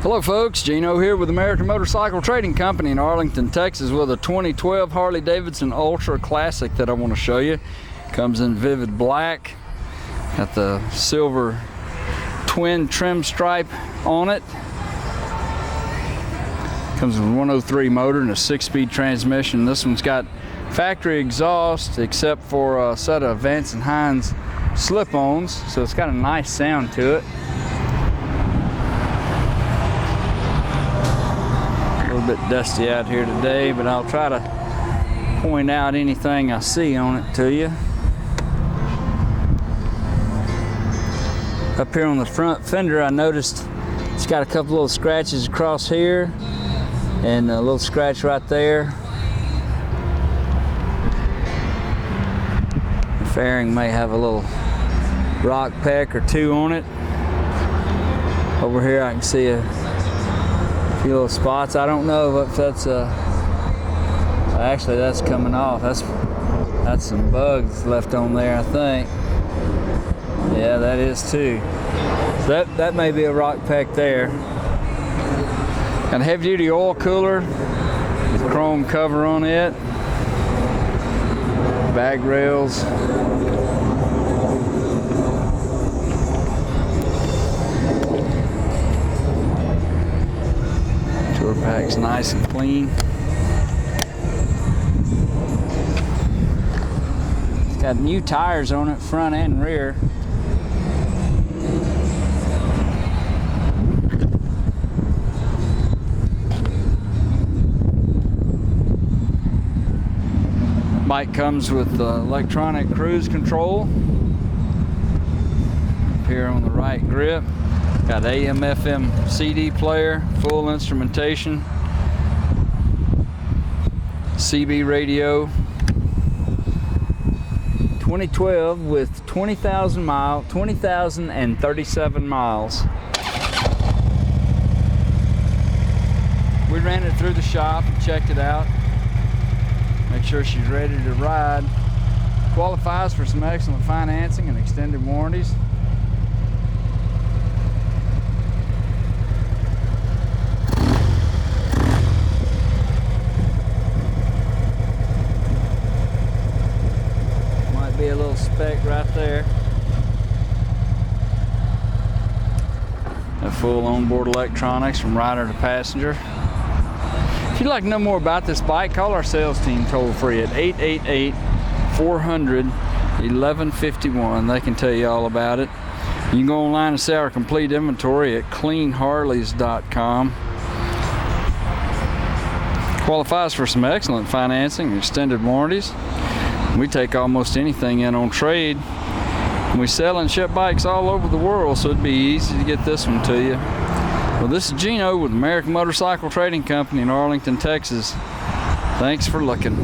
Hello folks, Gino here with American Motorcycle Trading Company in Arlington, Texas with a 2012 Harley Davidson Ultra Classic that I want to show you. Comes in vivid black, got the silver twin trim stripe on it. Comes with a 103 motor and a 6-speed transmission. This one's got factory exhaust except for a set of Vance & Hines slip-ons, so it's got a nice sound to it. Bit dusty out here today, but I'll try to point out anything I see on it to you. Up here on the front fender, I noticed it's got a couple little scratches across here and a little scratch right there. The fairing may have a little rock peck or two on it. Over here I can see a few little spots. I don't know if that's actually that's coming off. That's some bugs left on there, I think. Yeah, that is too. So that may be a rock peck there. Got a heavy-duty oil cooler with chrome cover on it. Bag rails. Pack's nice and clean. It's got new tires on it, front and rear. Bike comes with electronic cruise control. Up here on the right grip. Got AM, FM, CD player, full instrumentation, CB radio. 2012 with 20,037 miles. We ran it through the shop and checked it out. Make sure she's ready to ride. Qualifies for some excellent financing and extended warranties. Be a little speck right there. A full onboard electronics from rider to passenger. If you'd like to know more about this bike, call our sales team toll free at 888-400-1151. They can tell you all about it. You can go online and see our complete inventory at cleanharleys.com. Qualifies for some excellent financing and extended warranties. We take almost anything in on trade. We sell and ship bikes all over the world, so it'd be easy to get this one to you. Well, this is Gino with American Motorcycle Trading Company in Arlington, Texas. Thanks for looking.